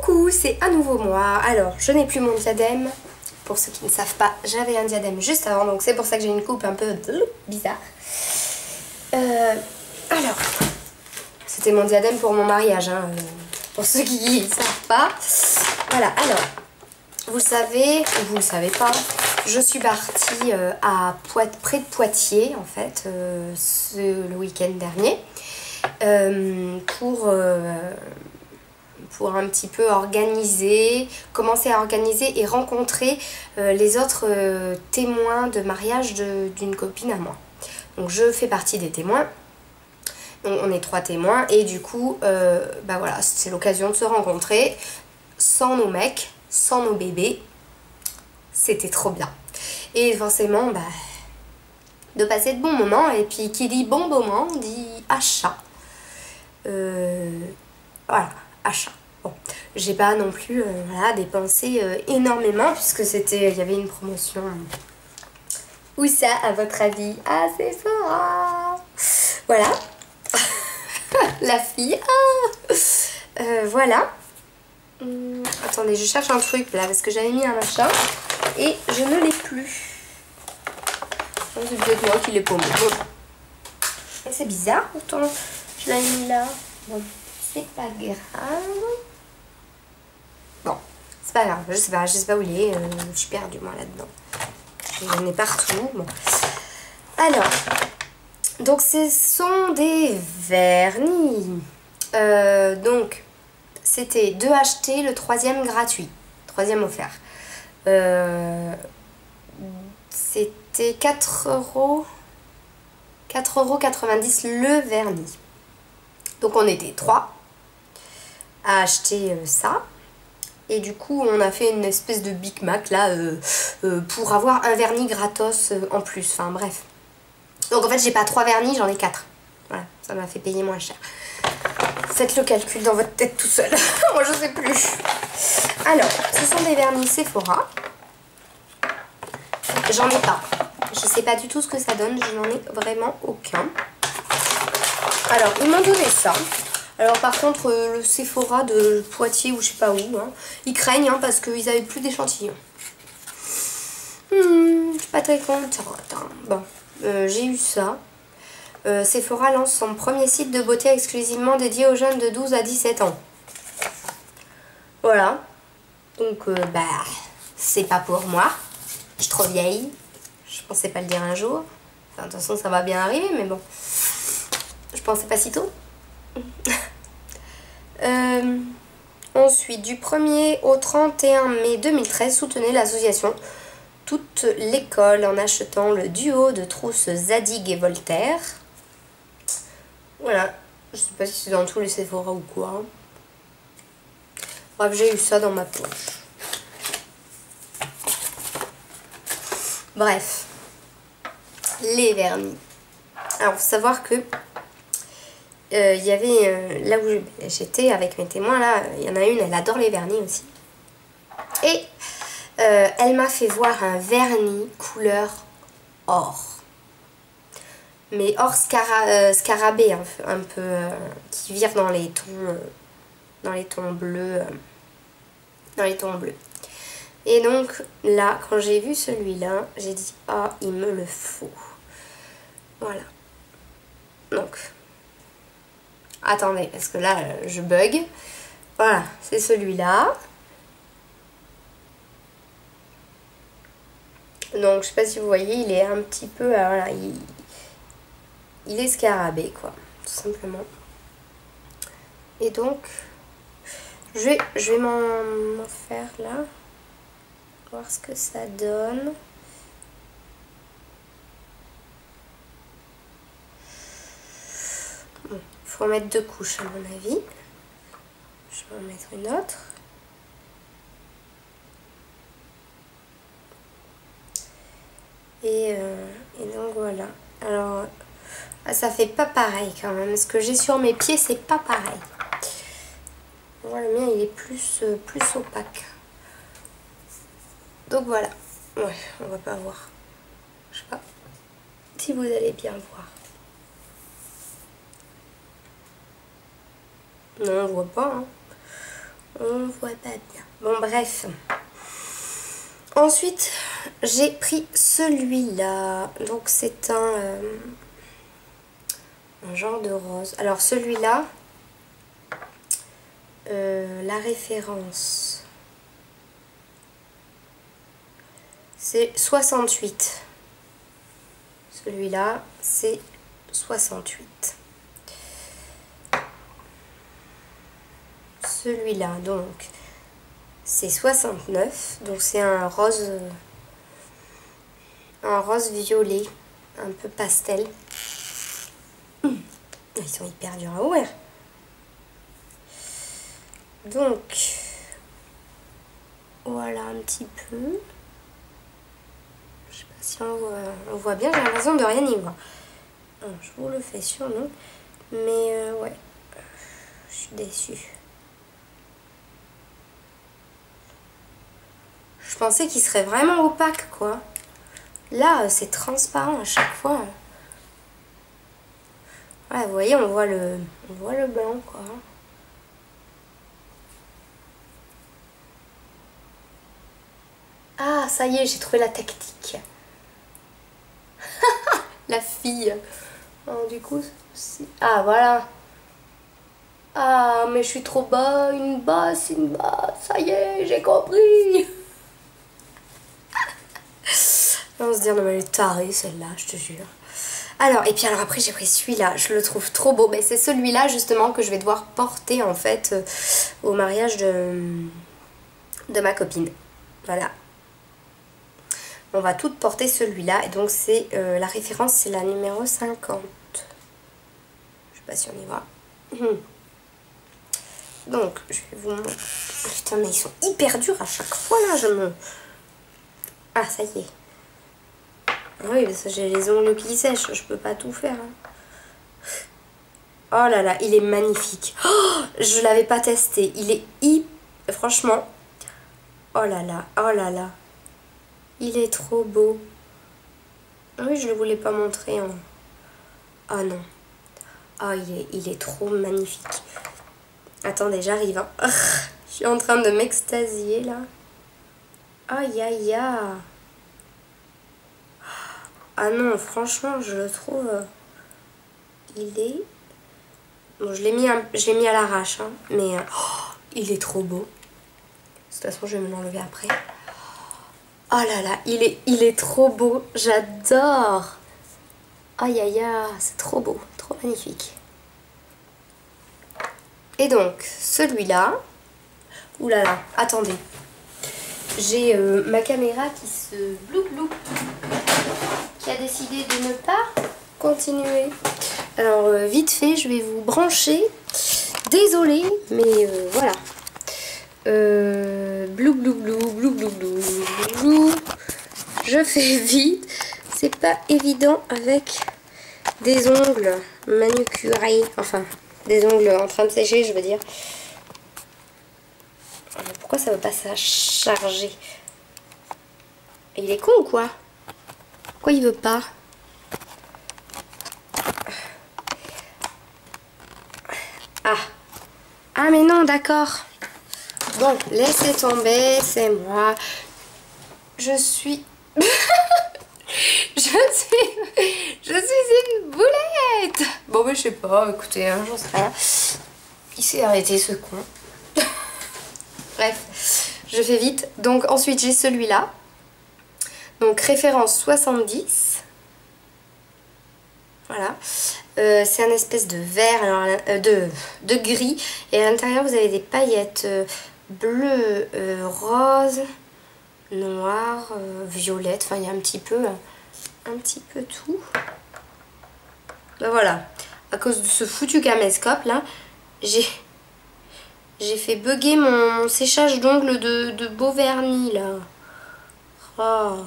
Coucou, c'est à nouveau moi. Alors, je n'ai plus mon diadème. Pour ceux qui ne savent pas, j'avais un diadème juste avant, donc c'est pour ça que j'ai une coupe un peu bizarre. Alors, c'était mon diadème pour mon mariage, hein, pour ceux qui ne savent pas. Voilà, alors, vous savez, ou vous ne le savez pas, je suis partie près de Poitiers, en fait, le week-end dernier, pour un petit peu commencer à organiser et rencontrer les autres témoins de mariage d'une copine à moi. Donc je fais partie des témoins, donc on est 3 témoins et du coup bah voilà, c'est l'occasion de se rencontrer sans nos mecs, sans nos bébés. C'était trop bien. Et forcément bah, de passer de bons moments, et puis qui dit bon moment dit achat. Voilà, achat. Bon, j'ai pas non plus voilà, dépensé énormément puisque il y avait une promotion. Où ça, à votre avis? Ah, c'est Sephora. Voilà. La fille. Ah. Voilà. Attendez, je cherche un truc là parce que j'avais mis un machin et je ne l'ai plus. C'est peut-être moi qui l'ai paumé. Bon. C'est bizarre, pourtant je l'avais mis là. Bon, c'est pas grave. Bon, c'est pas grave, je sais pas où il est, je suis perdue moi là-dedans. J'en ai partout. Bon. Alors, donc ce sont des vernis. Donc, c'était 2 achetés, le 3e gratuit. 3e offert. C'était 4,90 € le vernis. Donc on était 3 à acheter ça. Et du coup, on a fait une espèce de Big Mac là pour avoir un vernis gratos en plus. Enfin bref. Donc en fait, j'ai pas 3 vernis, j'en ai 4. Voilà, ça m'a fait payer moins cher. Faites le calcul dans votre tête tout seul. Moi, je sais plus. Alors, ce sont des vernis Sephora. J'en ai pas. Je sais pas du tout ce que ça donne. Je n'en ai vraiment aucun. Alors, ils m'ont donné ça. Alors par contre, le Sephora de Poitiers ou je sais pas où, hein, ils craignent hein, parce qu'ils avaient plus d'échantillons. Je suis pas très contente. Bon, j'ai eu ça. Sephora lance son premier site de beauté exclusivement dédié aux jeunes de 12 à 17 ans. Voilà. Donc, bah, c'est pas pour moi. Je suis trop vieille. Je pensais pas le dire un jour. Enfin, de toute façon, ça va bien arriver, mais bon. Je pensais pas si tôt. Ensuite, du 1er au 31 mai 2013, soutenez l'association Toute l'école en achetant le duo de trousses Zadig et Voltaire. Voilà, je sais pas si c'est dans tous les Sephora ou quoi. Bref, j'ai eu ça dans ma poche. Bref, les vernis. Alors, faut savoir que il y avait là où j'étais avec mes témoins là, il y en a une, elle adore les vernis aussi et elle m'a fait voir un vernis couleur or, mais or scarabée un peu qui vire dans les tons bleus et donc là quand j'ai vu celui-là j'ai dit ah il me le faut, voilà. Donc attendez, parce que là, je bug. Voilà, c'est celui-là. Donc, je sais pas si vous voyez, il est un petit peu... voilà, il est scarabée, quoi. Tout simplement. Et donc, je vais m'en faire là. Voir ce que ça donne. Bon, il faut en mettre 2 couches à mon avis. Je vais en mettre une autre. Et donc voilà. Alors, ça fait pas pareil quand même. Ce que j'ai sur mes pieds, c'est pas pareil. Voilà, le mien, il est plus opaque. Donc voilà. Ouais, on va pas voir. Je sais pas si vous allez bien voir. Non, on voit pas. Hein. On voit pas bien. Bon, bref. Ensuite, j'ai pris celui-là. Donc, c'est un genre de rose. Alors, celui-là, la référence, c'est 68. Celui-là, c'est 68. Celui-là, donc, c'est 69. Donc, c'est un rose violet, un peu pastel. Ils sont hyper durs à ouvrir. Donc, voilà un petit peu. Je sais pas si on voit bien, j'ai l'impression de rien y voir. Je vous le fais sur nous. Mais ouais, je suis déçue. Je pensais qu'il serait vraiment opaque, quoi. Là, c'est transparent à chaque fois. Ouais, vous voyez, on voit le blanc, quoi. Ah, ça y est, j'ai trouvé la tactique. La fille. Alors, du coup, ah, voilà. Ah, mais je suis trop bas, une basse. Ça y est, j'ai compris. On se dit, non, mais elle est tarée, celle-là, je te jure. Alors, et puis alors après, j'ai pris celui-là. Je le trouve trop beau. Mais c'est celui-là, justement, que je vais devoir porter, en fait, au mariage de ma copine. Voilà. On va toutes porter celui-là. Et donc, c'est la référence, c'est la numéro 50. Je sais pas si on y voit. Donc, je vais vous montrer. Putain, mais ils sont hyper durs à chaque fois, là. Ah, ça y est. Oui, parce que j'ai les ongles qui sèchent. Je peux pas tout faire. Oh là là, il est magnifique. Oh, je l'avais pas testé. Il est franchement. Oh là là, oh là là. Il est trop beau. Oui, je ne le voulais pas montrer. Oh non. Oh, il est trop magnifique. Attendez, j'arrive. Hein. Je suis en train de m'extasier là. Aïe aïe aïe. Ah non, franchement, je le trouve. Il est. Bon, je l'ai mis à l'arrache, hein, mais il est trop beau. De toute façon, je vais me l'enlever après. Oh là là, il est trop beau. J'adore. Aïe aïe aïe, c'est trop beau, trop magnifique. Et donc, celui-là. Ouh là là, attendez. J'ai ma caméra qui se bloup qui a décidé de ne pas continuer. Alors, vite fait, je vais vous brancher. Désolée, mais voilà. Blou. Je fais vite. C'est pas évident avec des ongles manucurés. Enfin, des ongles en train de sécher, je veux dire. Pourquoi ça veut pas ça charger? Il est con ou quoi? Pourquoi il veut pas? Ah mais non, d'accord. Bon, laissez tomber, c'est moi. Je suis une boulette. Bon, mais je sais pas, écoutez, hein, j'en sais rien. Il s'est arrêté ce con. Bref, je fais vite. Donc ensuite j'ai celui-là. Donc référence 70. Voilà. C'est un espèce de vert, alors, de gris. Et à l'intérieur vous avez des paillettes bleues, roses, noires, violettes. Enfin il y a un petit peu tout. Ben voilà. À cause de ce foutu caméscope là, j'ai fait bugger mon séchage d'ongles de beau vernis là. Oh.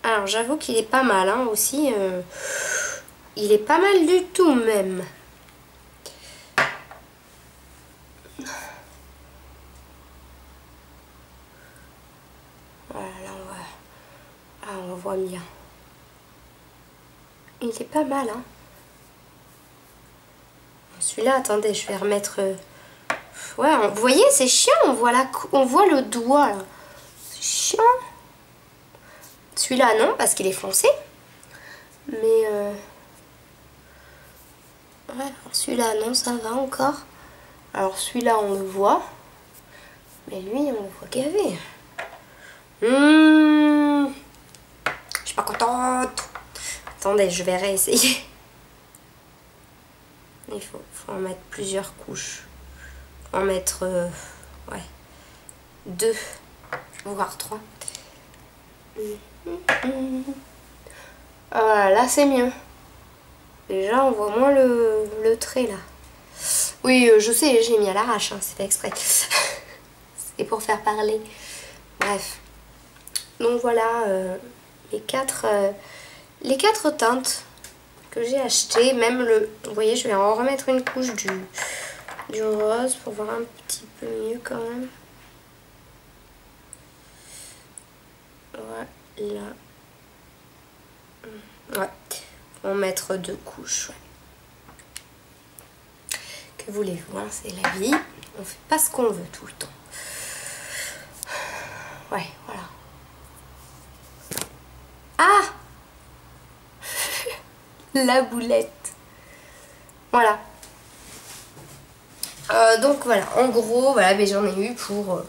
Alors j'avoue qu'il est pas mal hein, aussi. Il est pas mal du tout même. Voilà, là on voit bien. Il est pas mal hein. Celui-là, attendez, je vais remettre... Ouais, vous voyez, c'est chiant, on voit le doigt, là. C'est chiant. Celui-là, non, parce qu'il est foncé. Mais... Ouais, celui-là, non, ça va encore. Alors, celui-là, on le voit. Mais lui, on le voit gavé. Je suis pas contente. Attendez, je vais réessayer. Il faut en mettre plusieurs couches. En mettre, ouais, 2, voire 3. Voilà, là c'est mieux. Déjà, on voit moins le trait là. Oui, je sais, j'ai mis à l'arrache, hein, c'est fait exprès. C'est pour faire parler. Bref. Donc voilà, les quatre teintes que j'ai achetées. Même vous voyez, je vais en remettre une couche du rose pour voir un petit peu mieux quand même. Voilà. Ouais. On va mettre 2 couches. Ouais. Que voulez-vous, hein, c'est la vie. On fait pas ce qu'on veut tout le temps. Ouais, voilà. Ah la boulette. Voilà. Donc voilà, en gros, voilà, mais j'en ai eu pour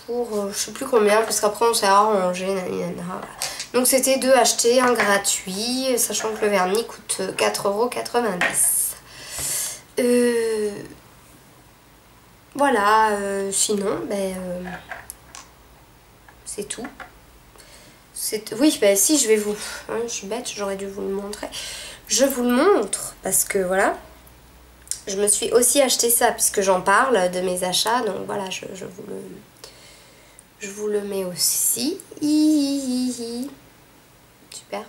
je sais plus combien, parce qu'après on s'est arrangé. Donc c'était 2 achetés, un gratuit, sachant que le vernis coûte 4,90 €. Voilà, sinon, c'est tout. Oui, si, je vais vous... Hein, je suis bête, j'aurais dû vous le montrer. Je vous le montre, parce que voilà, je me suis aussi acheté ça, puisque j'en parle de mes achats, donc voilà, je vous le mets aussi. Super.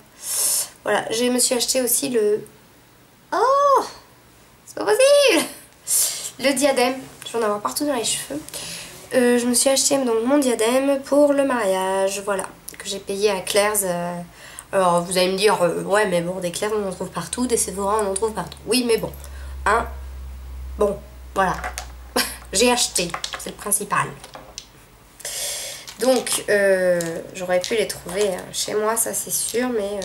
Voilà, je me suis acheté aussi le... Oh, c'est pas possible. Le diadème, je vais en avoir partout dans les cheveux. Je me suis acheté donc mon diadème pour le mariage, voilà, que j'ai payé à Claire's. Alors vous allez me dire, ouais mais bon, des Claire's on en trouve partout, des Sephora on en trouve partout. Oui mais bon, hein, bon, voilà, j'ai acheté, c'est le principal. Donc j'aurais pu les trouver chez moi, ça c'est sûr, mais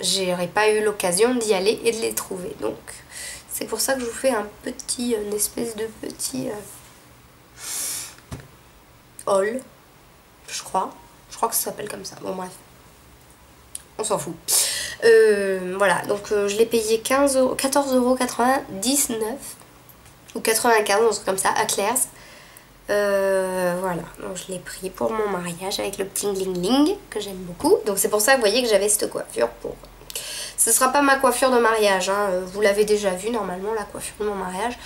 j'aurais pas eu l'occasion d'y aller et de les trouver, donc... C'est pour ça que je vous fais une espèce de petit haul, je crois. Je crois que ça s'appelle comme ça. Bon bref, on s'en fout. Voilà, donc je l'ai payé 14,99 € ou 95, un truc comme ça, à Claire's. Voilà, donc je l'ai pris pour mon mariage avec le petit gling que j'aime beaucoup. Donc c'est pour ça que vous voyez que j'avais cette coiffure pour... Ce sera pas ma coiffure de mariage, hein. Vous l'avez déjà vu normalement, la coiffure de mon mariage.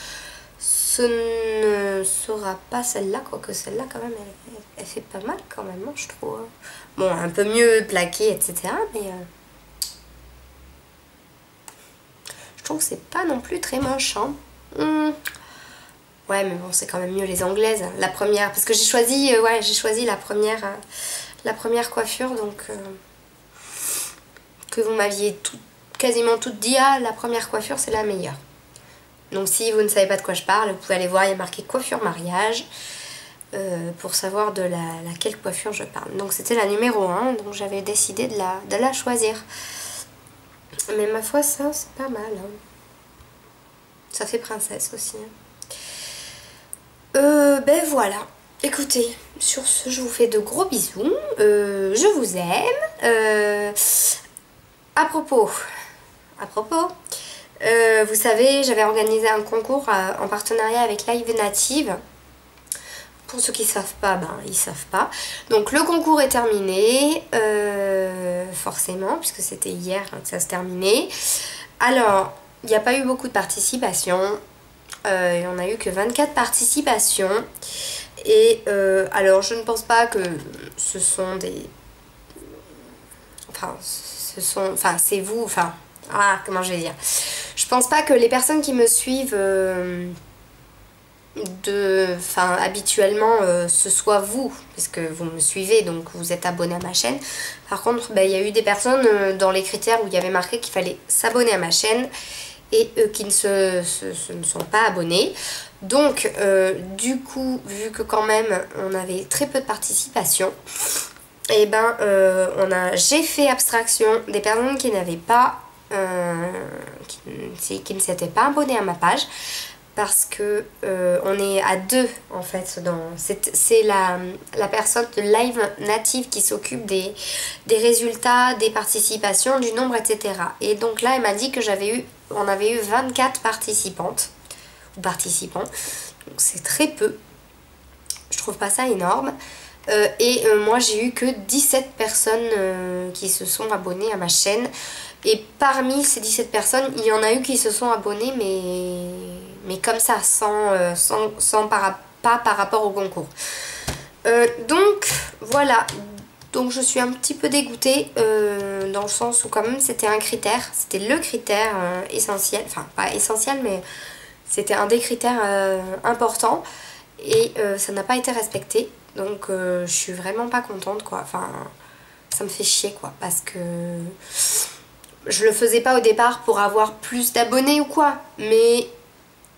Ce ne sera pas celle-là, quoique celle-là quand même, elle fait pas mal quand même, hein, je trouve. Bon, un peu mieux plaquée, etc. Mais je trouve que c'est pas non plus très moche. Hein. Ouais, mais bon, c'est quand même mieux les anglaises. La première, parce que j'ai choisi la première coiffure, donc... que vous m'aviez quasiment toutes dit, ah, la première coiffure c'est la meilleure. Donc si vous ne savez pas de quoi je parle, vous pouvez aller voir, il y a marqué coiffure mariage pour savoir de laquelle coiffure je parle. Donc c'était la numéro 1, donc j'avais décidé de la choisir. Mais ma foi, ça c'est pas mal. Hein. Ça fait princesse aussi. Hein. Ben voilà. Écoutez, sur ce, je vous fais de gros bisous. Je vous aime. À propos, vous savez, j'avais organisé un concours en partenariat avec Live Native. Pour ceux qui ne savent pas, ils savent pas. Donc le concours est terminé, forcément, puisque c'était hier que ça se terminait. Alors, il n'y a pas eu beaucoup de participation. Il n'y en a eu que 24 participations. Et alors, je ne pense pas que ce sont des... c'est vous, comment je vais dire. Je pense pas que les personnes qui me suivent enfin habituellement ce soit vous, parce que vous me suivez donc vous êtes abonné à ma chaîne. Par contre il y a eu des personnes dans les critères où il y avait marqué qu'il fallait s'abonner à ma chaîne et qui ne ne sont pas abonnés. Donc du coup, vu que quand même on avait très peu de participation, et j'ai fait abstraction des personnes qui n'avaient pas qui ne s'étaient pas abonnées à ma page, parce que on est à deux en fait. C'est la personne de Live Native qui s'occupe des résultats, des participations, du nombre, etc. Et donc là elle m'a dit que on avait eu 24 participantes ou participants, donc c'est très peu, je trouve pas ça énorme. Moi j'ai eu que 17 personnes qui se sont abonnées à ma chaîne, et parmi ces 17 personnes il y en a eu qui se sont abonnées mais comme ça, pas par rapport au concours. Donc voilà, donc je suis un petit peu dégoûtée dans le sens où quand même c'était un critère, c'était le critère essentiel, enfin pas essentiel mais c'était un des critères importants, et ça n'a pas été respecté. Donc je suis vraiment pas contente quoi, enfin ça me fait chier quoi, parce que je le faisais pas au départ pour avoir plus d'abonnés ou quoi, mais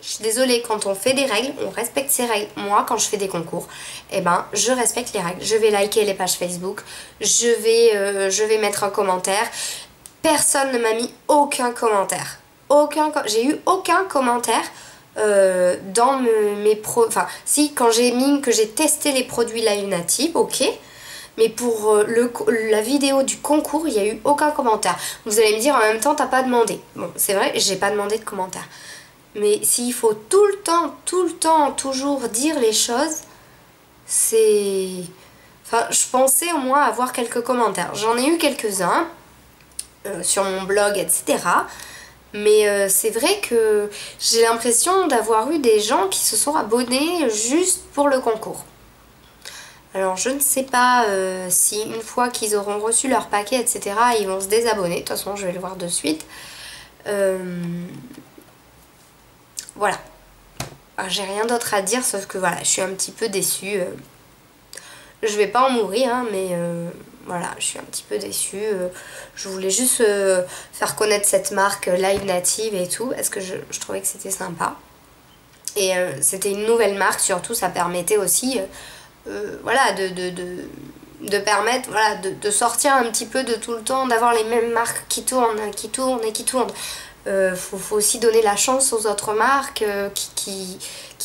je suis désolée, quand on fait des règles, on respecte ces règles. Moi, quand je fais des concours, je respecte les règles. Je vais liker les pages Facebook, je vais mettre un commentaire. Personne ne m'a mis aucun commentaire. J'ai eu aucun commentaire dans mes produits. Enfin, si, quand j'ai mis que j'ai testé les produits Live Native, ok. Mais pour la vidéo du concours, il n'y a eu aucun commentaire. Vous allez me dire en même temps, t'as pas demandé. Bon, c'est vrai, j'ai pas demandé de commentaire. Mais s'il faut tout le temps, toujours dire les choses, c'est... Enfin, je pensais au moins avoir quelques commentaires. J'en ai eu quelques-uns sur mon blog, etc. Mais c'est vrai que j'ai l'impression d'avoir eu des gens qui se sont abonnés juste pour le concours. Alors je ne sais pas si une fois qu'ils auront reçu leur paquet, etc., ils vont se désabonner. De toute façon, je vais le voir de suite. Voilà, j'ai rien d'autre à dire, sauf que voilà, je suis un petit peu déçue. Je vais pas en mourir, hein, mais voilà, je suis un petit peu déçue. Je voulais juste faire connaître cette marque Live Native et tout, parce que je trouvais que c'était sympa. Et c'était une nouvelle marque, surtout ça permettait aussi voilà, de permettre voilà, de sortir un petit peu de tout le temps, d'avoir les mêmes marques qui tournent. Faut aussi donner la chance aux autres marques qui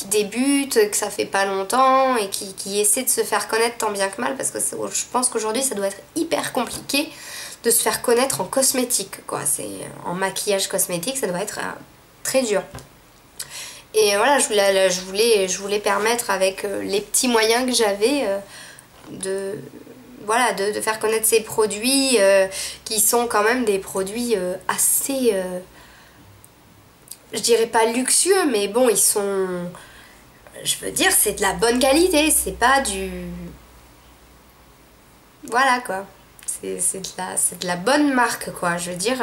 débutent, que ça fait pas longtemps et qui essaient de se faire connaître tant bien que mal, parce que je pense qu'aujourd'hui ça doit être hyper compliqué de se faire connaître en cosmétique quoi. En maquillage cosmétique, ça doit être très dur. Et voilà, je voulais permettre avec les petits moyens que j'avais de faire connaître ces produits qui sont quand même des produits assez... je dirais pas luxueux, mais bon, ils sont... Je veux dire, c'est de la bonne qualité, c'est pas du... Voilà quoi. C'est de la bonne marque quoi. Je veux dire,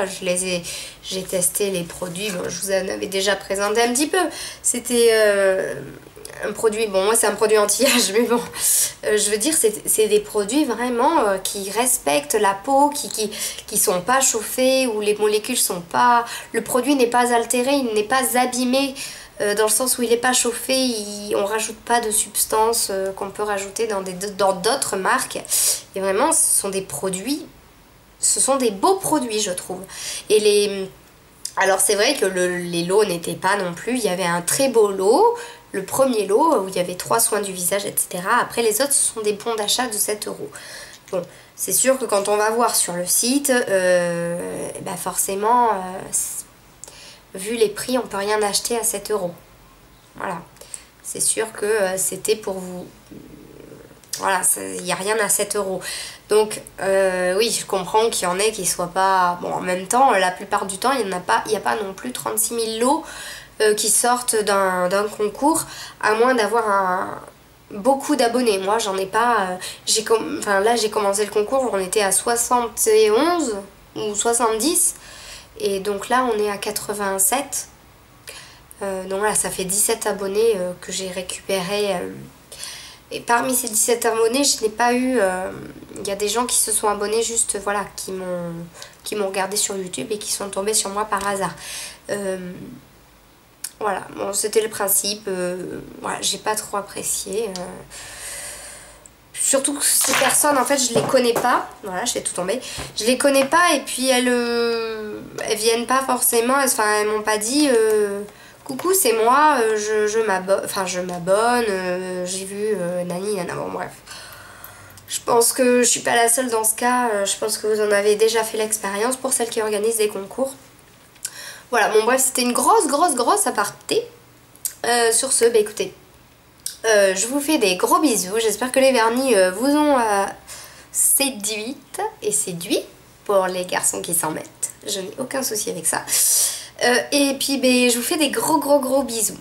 j'ai testé les produits, bon, je vous en avais déjà présenté un petit peu. C'était un produit, bon moi c'est un produit anti-âge, mais bon, je veux dire c'est des produits vraiment qui respectent la peau, qui sont pas chauffés, où les molécules sont pas... Le produit n'est pas altéré, il n'est pas abîmé, dans le sens où il n'est pas chauffé, on rajoute pas de substances qu'on peut rajouter dans d'autres marques. Et vraiment ce sont des produits, ce sont des beaux produits je trouve. Alors c'est vrai que les lots n'étaient pas non plus, il y avait un très beau lot, le premier lot où il y avait 3 soins du visage, etc. Après les autres ce sont des bons d'achat de 7 €. Bon, c'est sûr que quand on va voir sur le site, forcément, vu les prix, on peut rien acheter à 7 €. Voilà, c'est sûr que c'était pour vous... Voilà, il n'y a rien à 7 €. Donc oui, je comprends qu'il y en ait qui ne soient pas... Bon, en même temps, la plupart du temps, il n'y a pas non plus 36 000 lots qui sortent d'un concours, à moins d'avoir beaucoup d'abonnés. Moi, j'en ai pas... là, j'ai commencé le concours, on était à 71 ou 70. Et donc là, on est à 87. Donc voilà, ça fait 17 abonnés que j'ai récupéré. Et parmi ces 17 abonnés, je n'ai pas eu... Il y a des gens qui se sont abonnés juste, voilà, qui m'ont regardé sur YouTube et qui sont tombés sur moi par hasard. Voilà, bon, c'était le principe. Voilà, j'ai pas trop apprécié. Surtout que ces personnes, en fait, je les connais pas. Voilà, je fais tout tomber. Je les connais pas et puis elles viennent pas forcément. Enfin, elles m'ont pas dit... coucou, c'est moi, je m'abonne, j'ai vu nani, nana, bon bref. Je pense que je suis pas la seule dans ce cas, je pense que vous en avez déjà fait l'expérience pour celles qui organisent des concours. Voilà, bon bref, c'était une grosse aparté. Sur ce, bah écoutez, je vous fais des gros bisous, j'espère que les vernis vous ont séduite et séduit pour les garçons qui s'en mettent. Je n'ai aucun souci avec ça. Et puis je vous fais des gros bisous.